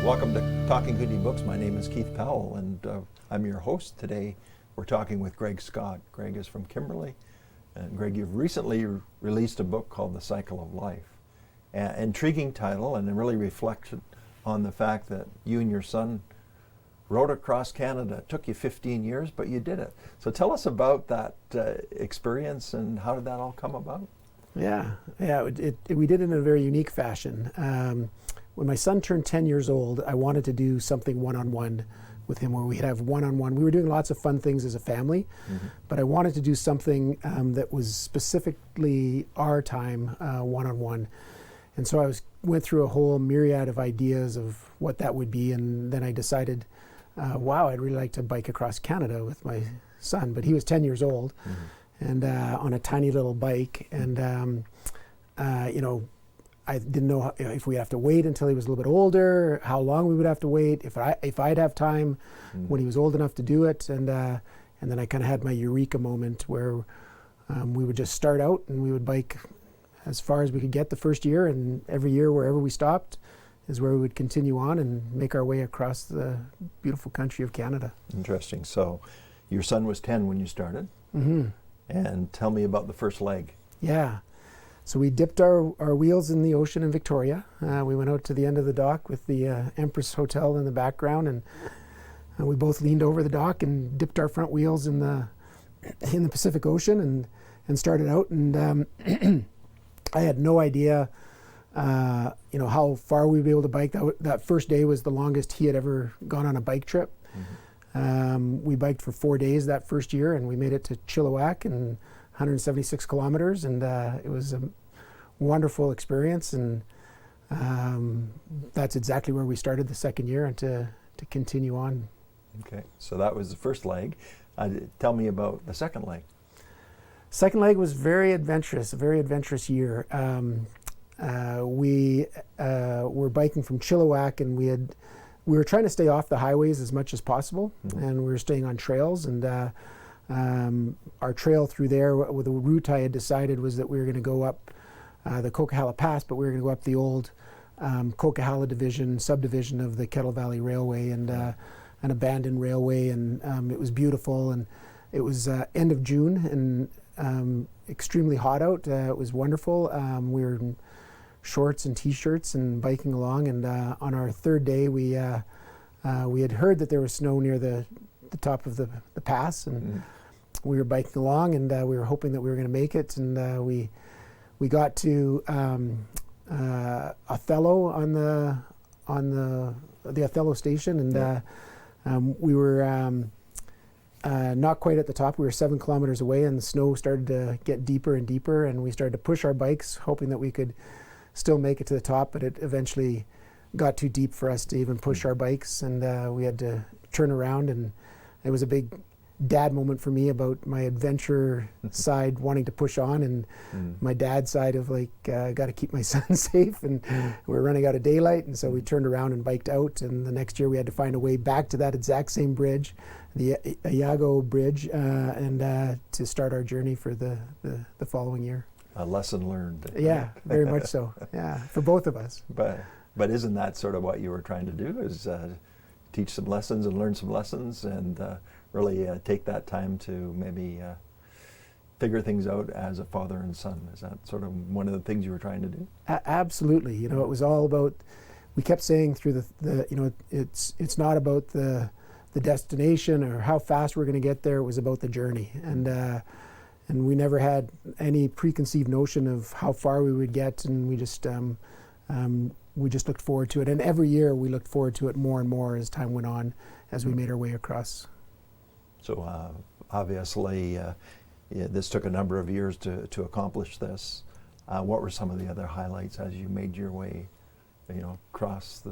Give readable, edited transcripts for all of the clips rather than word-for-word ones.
Welcome to Talking Kootenay Books. My name is Keith Powell, and I'm your host today. We're talking with Greg Scott. Greg is from Kimberley. And Greg, you've recently released a book called The Cycle of Life. Intriguing title, and it really reflected on the fact that you and your son rode across Canada. It took you 15 years, but you did it. So tell us about that experience and how did that all come about? Yeah, we did it in a very unique fashion. When my son turned 10 years old, I wanted to do something one-on-one with him where we'd have one-on-one. We were doing lots of fun things as a family, but I wanted to do something that was specifically our time one-on-one. And so I went through a whole myriad of ideas of what that would be, and then I decided, wow, I'd really like to bike across Canada with my son. But he was 10 years old, and on a tiny little bike, and I didn't know if we'd have to wait until he was a little bit older, how long we would have to wait, if I'd have time when he was old enough to do it, and then I kind of had my eureka moment where we would just start out and we would bike as far as we could get the first year, and every year wherever we stopped is where we would continue on and make our way across the beautiful country of Canada. Interesting. So your son was 10 when you started, and tell me about the first leg. Yeah. So we dipped our wheels in the ocean in Victoria. We went out to the end of the dock with the Empress Hotel in the background, and we both leaned over the dock and dipped our front wheels in the Pacific Ocean and started out. And I had no idea, how far we'd be able to bike. That first day was the longest he had ever gone on a bike trip. We biked for 4 days that first year, and we made it to Chilliwack and 176 kilometers, and it was a wonderful experience, and that's exactly where we started the second year, and to continue on. Okay, so that was the first leg. Tell me about the second leg. Second leg was very adventurous, a very adventurous year. We were biking from Chilliwack, and we were trying to stay off the highways as much as possible, and we were staying on trails, and our trail through there, the route I had decided was that we were going to go up the Coquihalla Pass, but we were going to go up the old Coquihalla subdivision of the Kettle Valley Railway, and an abandoned railway, and it was beautiful, and it was end of June, and extremely hot out. It was wonderful. We were in shorts and t-shirts and biking along, and on our third day we had heard that there was snow near the top of the pass, and we were biking along, and we were hoping that we were going to make it, and we got to Othello on the Othello station, and we were not quite at the top. We were 7 kilometers away, and the snow started to get deeper and deeper, and we started to push our bikes, hoping that we could still make it to the top, but it eventually got too deep for us to even push our bikes, and we had to turn around, and it was a big dad moment for me about my adventure side wanting to push on, and my dad side of got to keep my son safe, and we're running out of daylight, and so we turned around and biked out, and the next year we had to find a way back to that exact same bridge, the Iago Bridge, and to start our journey for the following year. A lesson learned. Yeah, very much so. Yeah, for both of us. But isn't that sort of what you were trying to do, is teach some lessons and learn some lessons, and really take that time to maybe figure things out as a father and son? Is that sort of one of the things you were trying to do? Absolutely. It was all about, we kept saying through it's not about the destination or how fast we're going to get there. It was about the journey, and we never had any preconceived notion of how far we would get, and we just looked forward to it. And every year we looked forward to it more and more as time went on, as we made our way across. So obviously this took a number of years to accomplish this. What were some of the other highlights as you made your way, across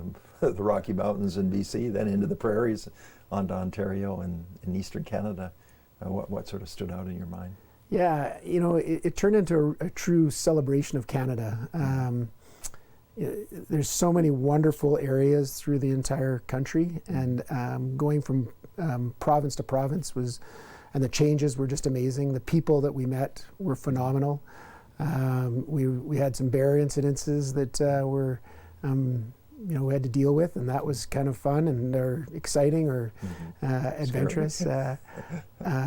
the Rocky Mountains in BC, then into the prairies, onto Ontario and in Eastern Canada? What sort of stood out in your mind? Yeah, it turned into a true celebration of Canada. There's so many wonderful areas through the entire country, and going from province to province and the changes were just amazing. The people that we met were phenomenal. We had some bear incidences that were we had to deal with, and that was kind of fun and or exciting or adventurous.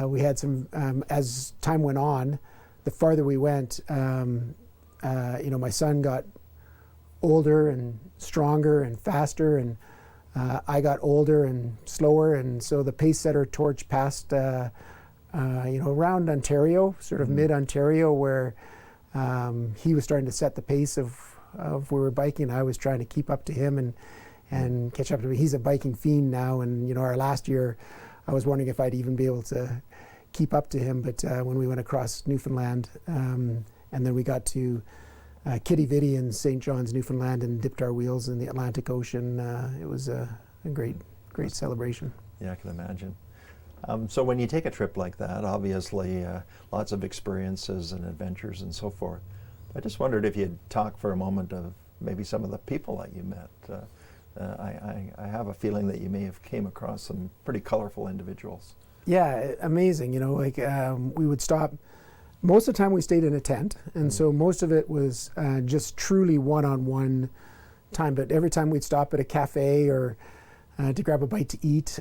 We had some, as time went on, the farther we went, my son got older and stronger and faster, and I got older and slower, and so the pace setter torch passed, around Ontario, sort of mid-Ontario, where he was starting to set the pace of where we're biking. I was trying to keep up to him and catch up to him. He's a biking fiend now, and our last year, I was wondering if I'd even be able to keep up to him. But when we went across Newfoundland, and then we got to Kitty Vitty in St. John's, Newfoundland, and dipped our wheels in the Atlantic Ocean. It was a great celebration. Yeah, I can imagine. So when you take a trip like that, obviously lots of experiences and adventures and so forth. I just wondered if you'd talk for a moment of maybe some of the people that you met. I have a feeling that you may have came across some pretty colorful individuals. Yeah, amazing. We would stop. Most of the time we stayed in a tent, and so most of it was just truly one-on-one time. But every time we'd stop at a cafe or to grab a bite to eat,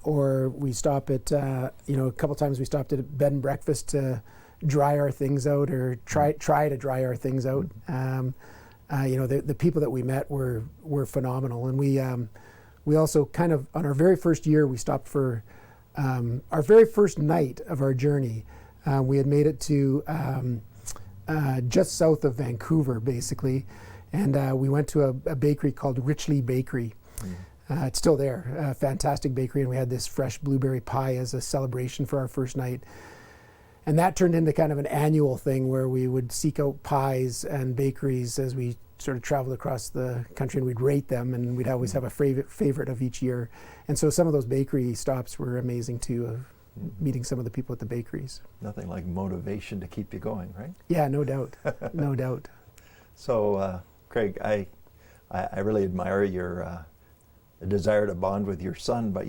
or we stop at, a couple times we stopped at a bed and breakfast to dry our things out or try to dry our things out. The people that we met were phenomenal, and we also kind of, on our very first year, we stopped for our very first night of our journey. We had made it to just south of Vancouver, basically, and we went to a bakery called Richley Bakery. It's still there, a fantastic bakery, and we had this fresh blueberry pie as a celebration for our first night. And that turned into kind of an annual thing where we would seek out pies and bakeries as we sort of traveled across the country, and we'd rate them, and we'd always have a favorite of each year. And so some of those bakery stops were amazing too, of meeting some of the people at the bakeries. Nothing like motivation to keep you going, right? Yeah, no doubt, no doubt. So, Craig, I really admire your desire to bond with your son, but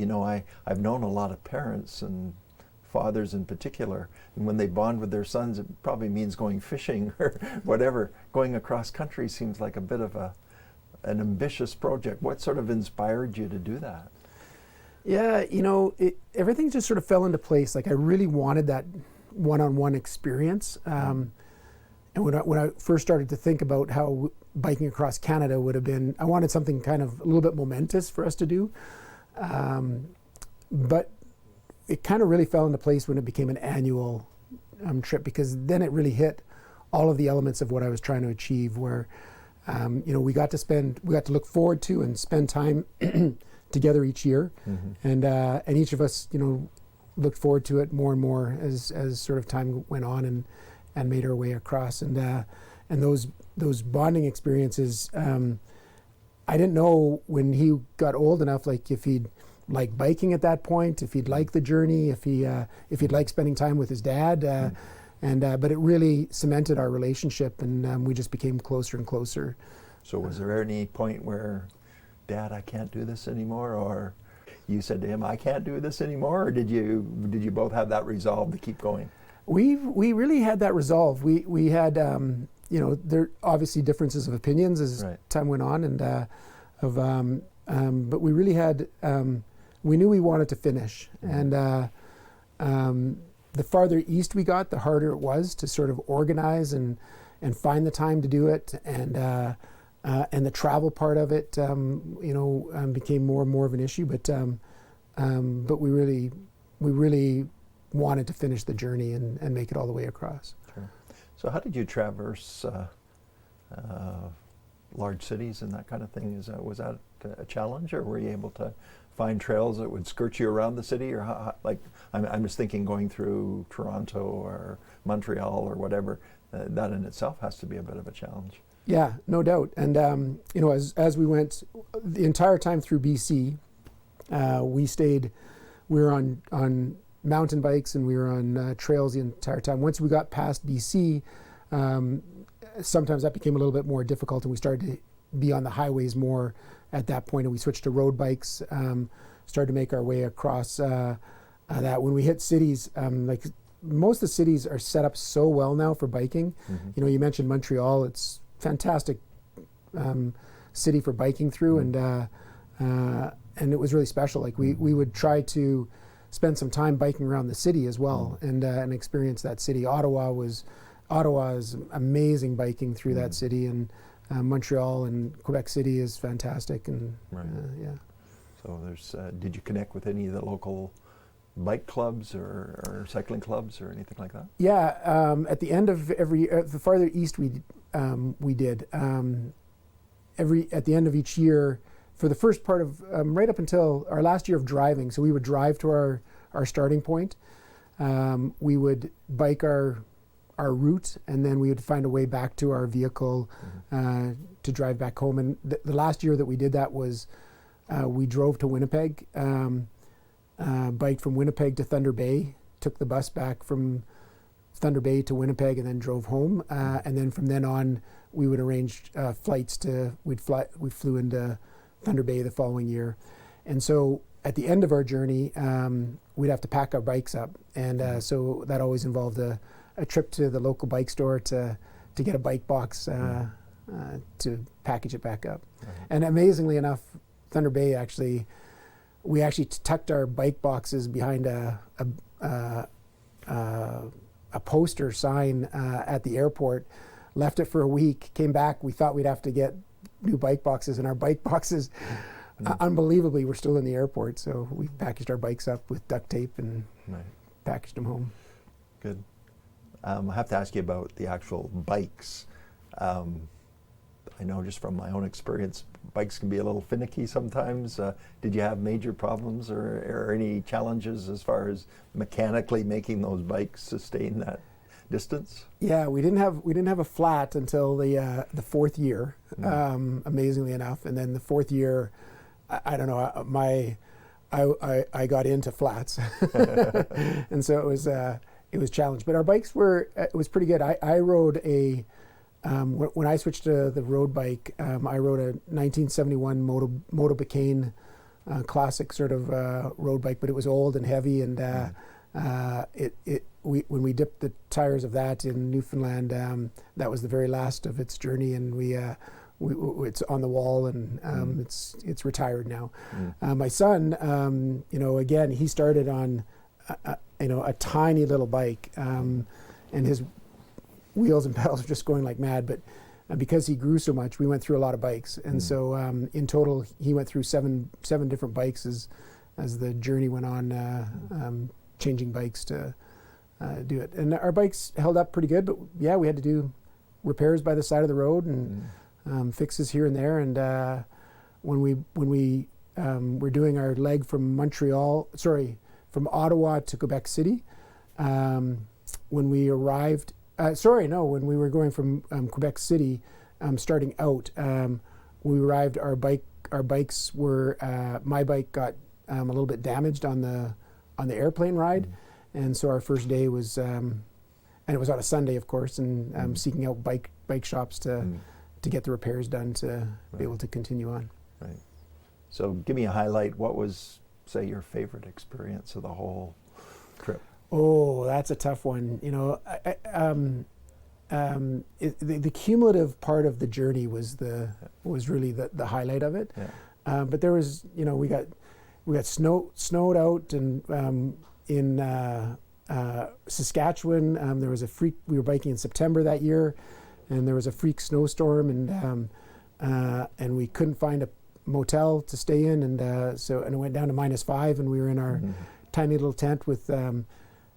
I've known a lot of parents and fathers in particular, and when they bond with their sons, it probably means going fishing or whatever. Going across country seems like a bit of an ambitious project. What sort of inspired you to do that? Yeah, everything just sort of fell into place. Like, I really wanted that one-on-one experience. And when I first started to think about how biking across Canada would have been, I wanted something kind of a little bit momentous for us to do. But it kind of really fell into place when it became an annual trip, because then it really hit all of the elements of what I was trying to achieve, where we got to look forward to and spend time together each year, and each of us looked forward to it more and more as sort of time went on and made our way across, and those bonding experiences. I didn't know when he got old enough, like, if he'd like biking at that point, if he'd like the journey, if he'd like spending time with his dad, but it really cemented our relationship, and we just became closer and closer. So was there any point where, Dad, I can't do this anymore, or you said to him, I can't do this anymore, or did you both have that resolve to keep going? We really had that resolve. We had there obviously differences of opinions as time went on, and but we really had we knew we wanted to finish, and the farther east we got, the harder it was to sort of organize and find the time to do it, and the travel part of it became more and more of an issue, but we really wanted to finish the journey and make it all the way across. Sure. So how did you traverse large cities and that kind of thing? Was that a challenge, or were you able to find trails that would skirt you around the city, or I'm just thinking going through Toronto or Montreal or whatever, that in itself has to be a bit of a challenge. Yeah, no doubt. And as we went the entire time through BC, we were on mountain bikes, and we were on trails the entire time. Once we got past BC, sometimes that became a little bit more difficult, and we started to be on the highways more at that point, and we switched to road bikes, started to make our way across that. When we hit cities, like most of the cities are set up so well now for biking. You mentioned Montreal. It's fantastic city for biking through, and it was really special. Like we would try to spend some time biking around the city as well, and experience that city. Ottawa is amazing biking through that city, and Montreal and Quebec City is fantastic, and yeah. So there's, did you connect with any of the local bike clubs or cycling clubs or anything like that? Yeah, at the end of the farther east we did, at the end of each year, for the first part of, right up until our last year of driving, so we would drive to our starting point, we would bike our route, and then we would find a way back to our vehicle to drive back home. And the last year that we did that was, we drove to Winnipeg, biked from Winnipeg to Thunder Bay, took the bus back from Thunder Bay to Winnipeg, and then drove home. And then from then on, we would arrange flights we flew into Thunder Bay the following year. And so at the end of our journey, we'd have to pack our bikes up. And so that always involved a trip to the local bike store to get a bike box to package it back up. And amazingly enough, Thunder Bay we actually tucked our bike boxes behind a poster sign at the airport, left it for a week, came back. We thought we'd have to get new bike boxes, and our bike boxes, unbelievably, were still in the airport. So we packaged our bikes up with duct tape and packaged them home. Good. I have to ask you about the actual bikes. I know just from my own experience, bikes can be a little finicky sometimes. Did you have major problems or any challenges as far as mechanically making those bikes sustain that distance? Yeah, we didn't have a flat until the fourth year, amazingly enough. And then the fourth year, I don't know, I got into flats, and so it was challenged. But our bikes it was pretty good. I rode when I switched to the road bike, I rode a 1971 Moto Bacane classic sort of road bike, but it was old and heavy, and when we dipped the tires of that in Newfoundland, that was the very last of its journey, and it's on the wall, and it's retired now. My son, again, he started on a tiny little bike, and his wheels and pedals were just going like mad, but because he grew so much, we went through a lot of bikes, and so in total he went through seven different bikes as the journey went on, changing bikes to do it. And our bikes held up pretty good, but yeah, we had to do repairs by the side of the road and fixes here and there. And when we were doing our leg from Ottawa to Quebec City, when we arrived, when we were going from Quebec City, starting out, we arrived. Our bikes were. My bike got a little bit damaged on the airplane ride, and so our first day was, and it was on a Sunday, of course, and seeking out bike shops to get the repairs done to be able to continue on. Right. So, give me a highlight. What was, say, your favorite experience of the whole trip? Oh, that's a tough one. The cumulative part of the journey was really the highlight of it. Yeah. But there was, we got snowed out, and in Saskatchewan, there was a freak. We were biking in September that year, and there was a freak snowstorm, and we couldn't find a motel to stay in, and it went down to -5, and we were in our tiny little tent with.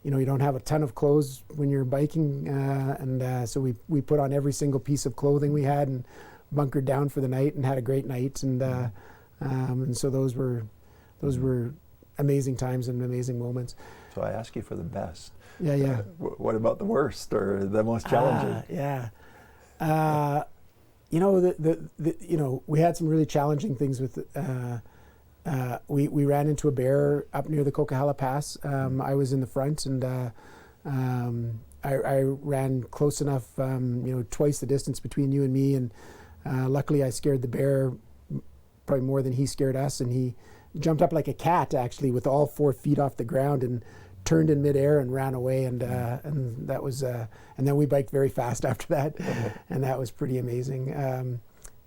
You don't have a ton of clothes when you're biking, and so we put on every single piece of clothing we had and bunkered down for the night and had a great night, and so those were amazing times and amazing moments. So I ask you for the best. Yeah. What about the worst or the most challenging? We had some really challenging things with. We ran into a bear up near the Coquihalla Pass. I was in the front, and I ran close enough, twice the distance between you and me, and luckily I scared the bear probably more than he scared us, and he jumped up like a cat, actually, with all 4 feet off the ground, and turned in midair and ran away, and that was, and then we biked very fast after that, and that was pretty amazing.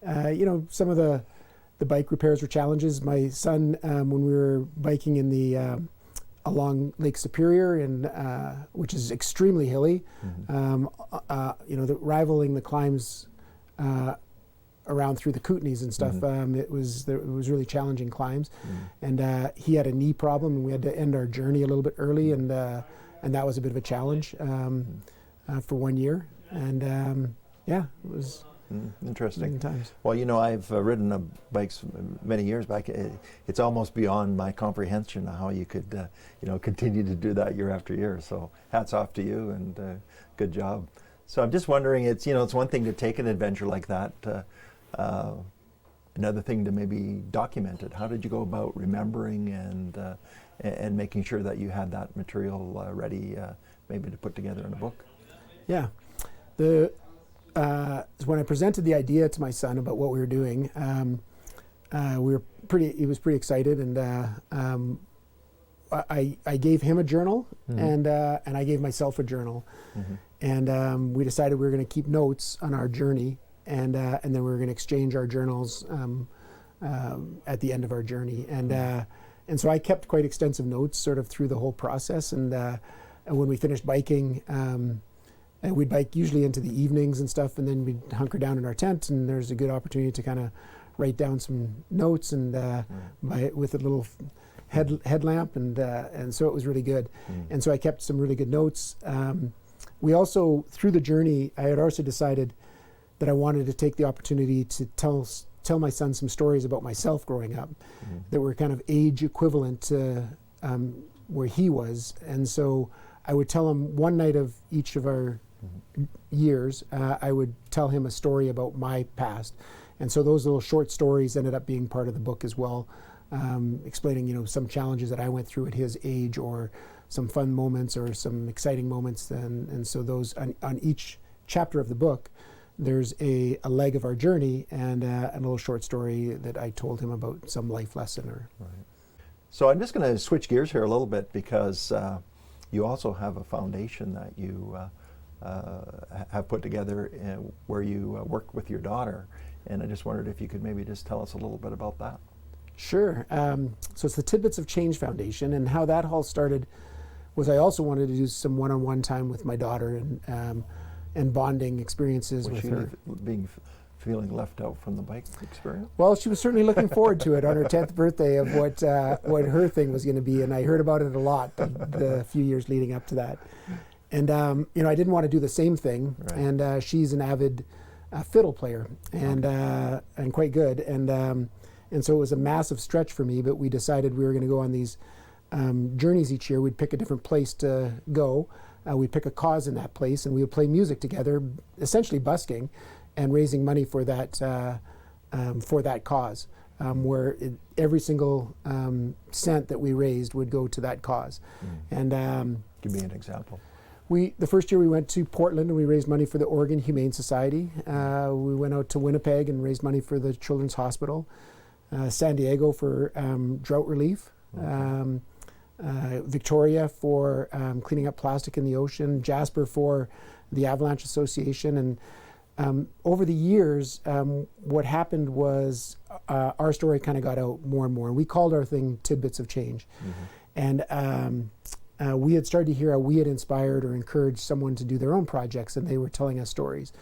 some of the bike repairs were challenges. My son, when we were biking in the along Lake Superior, which is extremely hilly, rivaling the climbs around through the Kootenays and stuff. It was really challenging climbs, and he had a knee problem, and we had to end our journey a little bit early, and that was a bit of a challenge for 1 year, and it was. Interesting. Times. Well, I've ridden bikes many years back. It's almost beyond my comprehension how you could, continue to do that year after year. So hats off to you, and good job. So I'm just wondering, it's one thing to take an adventure like that. Another thing to maybe document it. How did you go about remembering and making sure that you had that material ready, maybe to put together in a book? Yeah. When I presented the idea to my son about what we were doing, he was pretty excited, and I gave him a journal, and I gave myself a journal, and we decided we were going to keep notes on our journey, and then we were going to exchange our journals at the end of our journey, and so I kept quite extensive notes sort of through the whole process, and when we finished biking. And we'd bike usually into the evenings and stuff, and then we'd hunker down in our tent, and there's a good opportunity to kind of write down some notes and with a little headlamp, and so it was really good. And so I kept some really good notes. We also, through the journey, I had also decided that I wanted to take the opportunity to tell my son some stories about myself growing up that were kind of age equivalent to where he was. And so I would tell him one night of each of our years, I would tell him a story about my past. And so those little short stories ended up being part of the book as well, explaining, some challenges that I went through at his age, or some fun moments or some exciting moments. And so those, on each chapter of the book, there's a leg of our journey and a little short story that I told him about some life lesson. Right. So I'm just going to switch gears here a little bit, because you also have a foundation that you have put together where you work with your daughter, and I just wondered if you could maybe just tell us a little bit about that. Sure. So it's the Tidbits of Change Foundation, and how that all started was I also wanted to do some one-on-one time with my daughter and bonding experiences with her. Feeling left out from the bike experience? Well, she was certainly looking forward to it on her 10th birthday of what her thing was going to be, and I heard about it a lot the few years leading up to that. And I didn't want to do the same thing, right. And she's an avid fiddle player and quite good, and so it was a massive stretch for me. But we decided we were going to go on these journeys each year. We'd pick a different place to go. We'd pick a cause in that place, and we would play music together, essentially busking, and raising money for that cause, where every single cent that we raised would go to that cause. And give me an example. The first year we went to Portland and we raised money for the Oregon Humane Society. We went out to Winnipeg and raised money for the Children's Hospital. San Diego for drought relief. Okay. Victoria for cleaning up plastic in the ocean. Jasper for the Avalanche Association. And over the years, what happened was our story kind of got out more and more. We called our thing Tidbits of Change. And we had started to hear how we had inspired or encouraged someone to do their own projects, and they were telling us stories.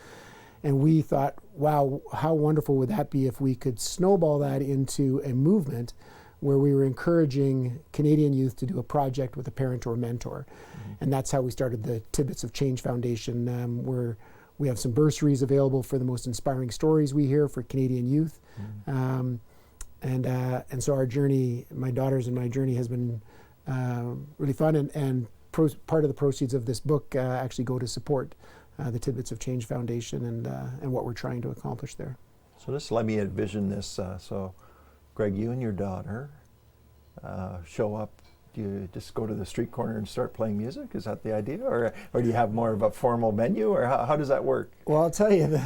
And we thought, wow, how wonderful would that be if we could snowball that into a movement where we were encouraging Canadian youth to do a project with a parent or a mentor. And that's how we started the Tidbits of Change Foundation, where we have some bursaries available for the most inspiring stories we hear for Canadian youth. And so our journey, my daughter's and my journey, has been really fun, and part of the proceeds of this book actually go to support the Tidbits of Change Foundation and what we're trying to accomplish there. So just let me envision this. So Greg, you and your daughter show up. Do you just go to the street corner and start playing music? Is that the idea? Or do you have more of a formal menu? Or how does that work? Well, I'll tell you,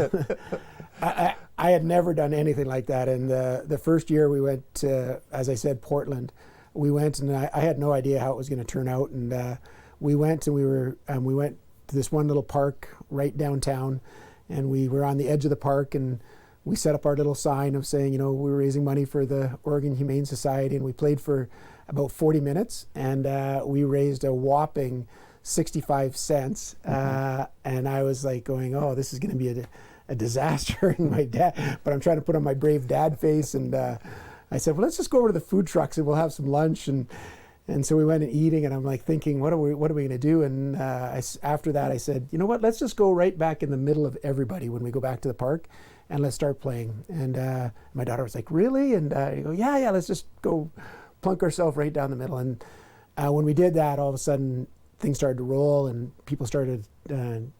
I had never done anything like that. And the first year we went to, as I said, Portland. We went, and I had no idea how it was going to turn out. And we went, and we went to this one little park right downtown. And we were on the edge of the park, and we set up our little sign of saying, you know, we're raising money for the Oregon Humane Society, and we played for about 40 minutes, and we raised a whopping 65 cents. And I was like going, oh, this is going to be a disaster. And my dad, but I'm trying to put on my brave dad face, and I said, well, let's just go over to the food trucks and we'll have some lunch. And so we went and eating, and I'm like thinking, what are we going to do? And after that, I said, you know what? Let's just go right back in the middle of everybody when we go back to the park, and let's start playing. And my daughter was like, really? And I go, yeah, let's just go plunk ourselves right down the middle. And when we did that, all of a sudden things started to roll, and people started to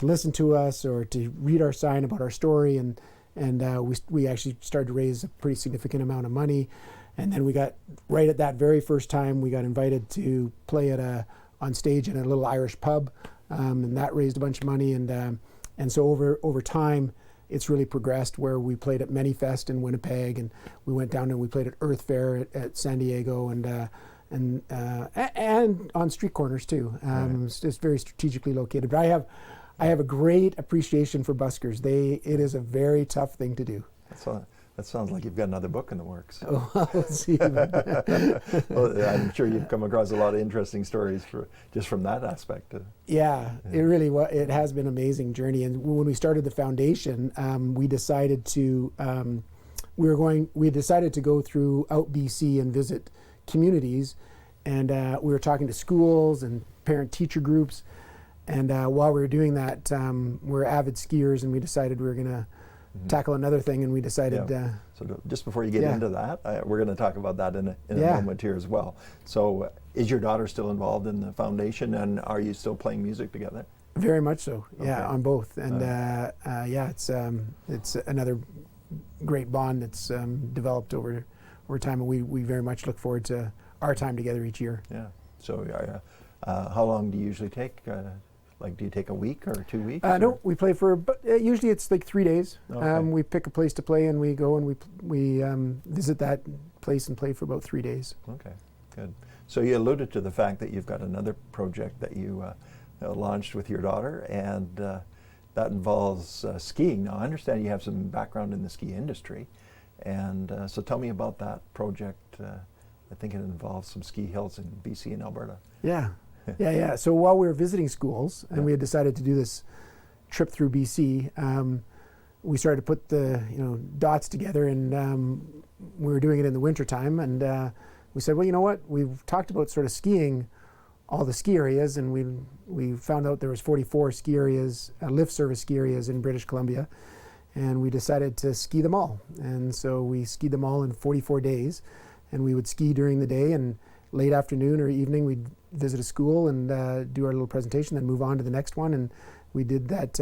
listen to us or to read our sign about our story, and we actually started to raise a pretty significant amount of money. And then we got, right at that very first time, we got invited to play on stage in a little Irish pub, and that raised a bunch of money. And so over time, it's really progressed, where we played at Manyfest in Winnipeg, and we went down and we played at Earth Fair at San Diego, and on street corners too. It's just very strategically located. But I have a great appreciation for buskers. It is a very tough thing to do. That sounds like you've got another book in the works. Oh, let's see. Well, I'm sure you've come across a lot of interesting stories just from that aspect. Yeah, it really it has been an amazing journey. And when we started the foundation, we decided to we decided to go throughout BC and visit communities, and we were talking to schools and parent-teacher groups. And while we were doing that, we're avid skiers, and we decided we were going to tackle another thing, and we decided. So just before you get into that, we're going to talk about that in a moment here as well. So, is your daughter still involved in the foundation, and are you still playing music together? Very much so. Okay. Yeah, on both, and it's another great bond that's developed over time, and we very much look forward to our time together each year. Yeah. So, how long do you usually take? Do you take a week or 2 weeks? No, we play for, usually it's like 3 days. Okay. We pick a place to play, and we go and we visit that place and play for about 3 days. Okay, good. So you alluded to the fact that you've got another project that you launched with your daughter, and that involves skiing. Now, I understand you have some background in the ski industry, and so tell me about that project. I think it involves some ski hills in BC and Alberta. Yeah. Yeah. So while we were visiting schools, and we had decided to do this trip through BC, we started to put the dots together, and we were doing it in the wintertime, and we said, well, you know what? We've talked about sort of skiing all the ski areas, and we found out there was 44 ski areas, lift service ski areas in British Columbia, and we decided to ski them all. And so we skied them all in 44 days, and we would ski during the day, and late afternoon or evening we'd visit a school and do our little presentation, then move on to the next one. And we did that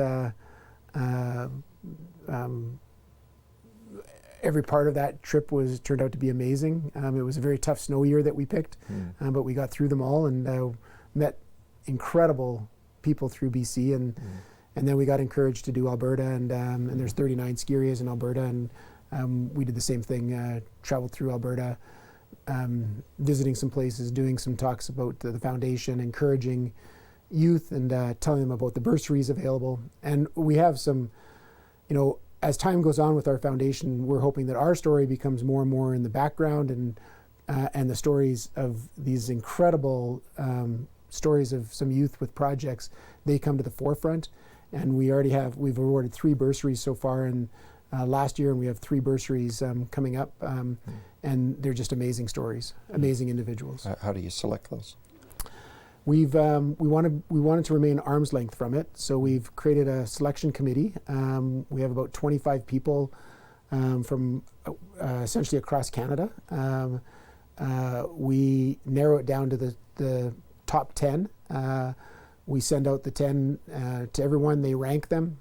every part of that trip turned out to be amazing. It was a very tough snow year that we picked, but we got through them all and met incredible people through BC, and then we got encouraged to do Alberta, and there's 39 ski areas in Alberta, and we did the same thing, traveled through Alberta, visiting some places, doing some talks about the foundation, encouraging youth, and telling them about the bursaries available. And we have some, as time goes on with our foundation, we're hoping that our story becomes more and more in the background, and the stories of these incredible stories of some youth with projects, they come to the forefront. And we've awarded 3 bursaries so far, and last year, and we have 3 bursaries coming up, and they're just amazing stories, amazing individuals. How do you select those? We wanted to remain arm's length from it, so we've created a selection committee. We have about 25 people from essentially across Canada. We narrow it down to the top 10. We send out the 10 to everyone. They rank them.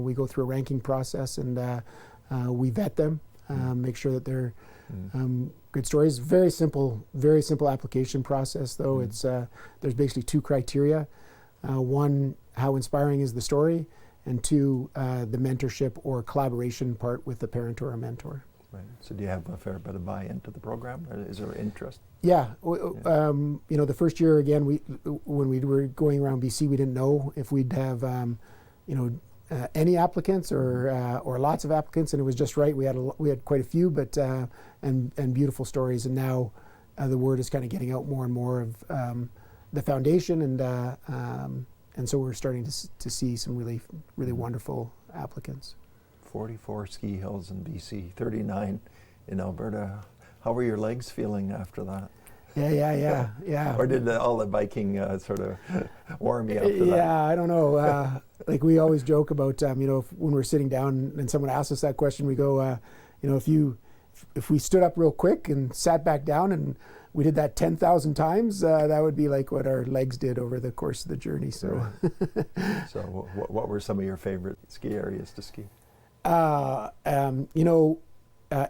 We go through a ranking process, and we vet them, make sure that they're good stories. Very simple application process, though. It's there's basically 2 criteria. 1, how inspiring is the story, and 2, the mentorship or collaboration part with the parent or a mentor. Right. So do you have a fair bit of buy-in to the program? Is there interest? Yeah. The first year, again, when we were going around BC, we didn't know if we'd have, any applicants or lots of applicants, and it was just right. We had quite a few, but and beautiful stories, and now the word is kind of getting out more and more of the foundation, and so we're starting to see some really wonderful applicants. 44 ski hills in BC, 39 in Alberta. How were your legs feeling after that? Yeah. Or did all the biking sort of warm you after that? Yeah, I don't know. Like we always joke about, when we're sitting down and someone asks us that question, we go, if we stood up real quick and sat back down and we did that 10,000 times, that would be like what our legs did over the course of the journey. So, So what were some of your favorite ski areas to ski?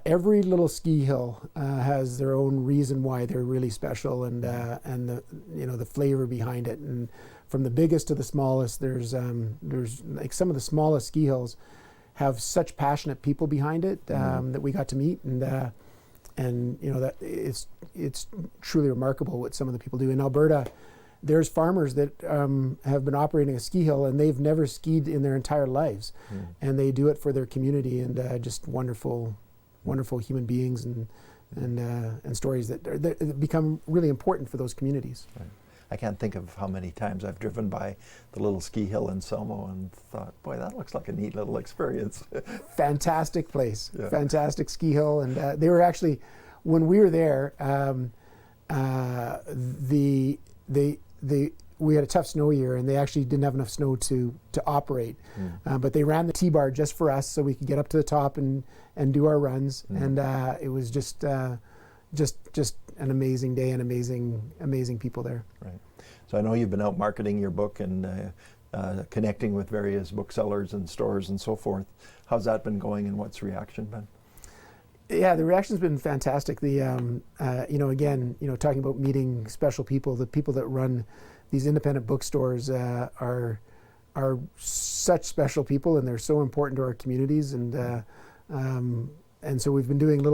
Every little ski hill has their own reason why they're really special, and the flavor behind it. And from the biggest to the smallest, there's like some of the smallest ski hills have such passionate people behind it that we got to meet, and that it's truly remarkable what some of the people do in Alberta. There's farmers that have been operating a ski hill and they've never skied in their entire lives, and they do it for their community, and just wonderful human beings and stories that become really important for those communities. Right. I can't think of how many times I've driven by the little ski hill in Selmo and thought, boy, that looks like a neat little experience. Fantastic place, fantastic ski hill, and they were actually, when we were there, we had a tough snow year, and they actually didn't have enough snow to operate. But they ran the T-bar just for us, so we could get up to the top and do our runs. And it was just an amazing day and amazing people there. Right. So I know you've been out marketing your book and connecting with various booksellers and stores and so forth. How's that been going, and what's the reaction been? Yeah, the reaction's been fantastic. Again, talking about meeting special people, the people that run these independent bookstores are such special people, and they're so important to our communities. And so we've been doing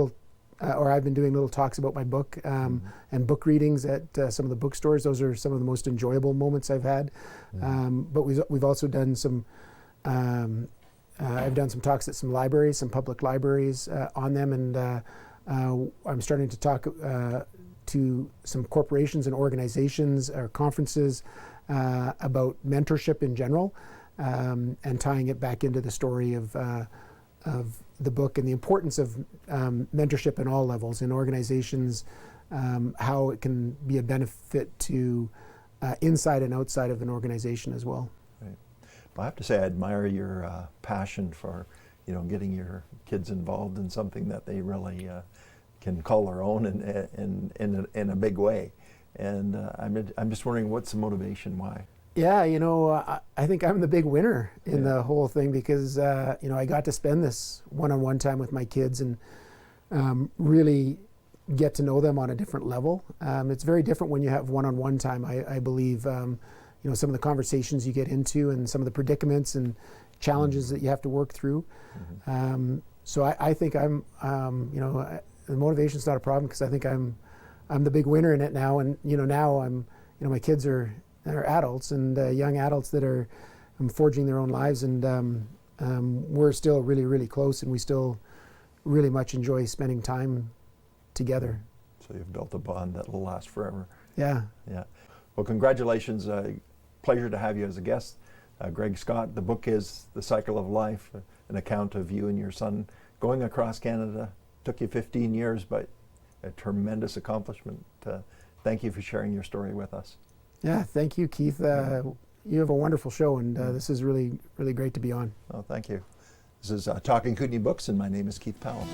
I've been doing little talks about my book and book readings at some of the bookstores. Those are some of the most enjoyable moments I've had. But we've also done some. I've done some talks at some libraries, some public libraries on them, and I'm starting to talk to some corporations and organizations or conferences about mentorship in general, and tying it back into the story of the book and the importance of mentorship in all levels in organizations, how it can be a benefit to inside and outside of an organization as well. Right. Well, I have to say I admire your passion for getting your kids involved in something that they really can call their own in a big way. And I'm just wondering, what's the motivation? Why? Yeah, I think I'm the big winner in the whole thing, because I got to spend this one-on-one time with my kids and really get to know them on a different level. It's very different when you have one-on-one time. I believe some of the conversations you get into and some of the predicaments and challenges that you have to work through. So I think I'm the motivation's not a problem, because I think I'm the big winner in it now. And now my kids are adults, and young adults that are forging their own lives, and we're still really, really close, and we still really much enjoy spending time together. So you've built a bond that will last forever. Yeah. Well, congratulations. Pleasure to have you as a guest. Greg Scott, the book is The Cycle of Life, an account of you and your son going across Canada. Took you 15 years, but a tremendous accomplishment. Thank you for sharing your story with us. Yeah, thank you, Keith. You have a wonderful show, and this is really, really great to be on. Oh, thank you. This is Talking Kootenay Books, and my name is Keith Powell.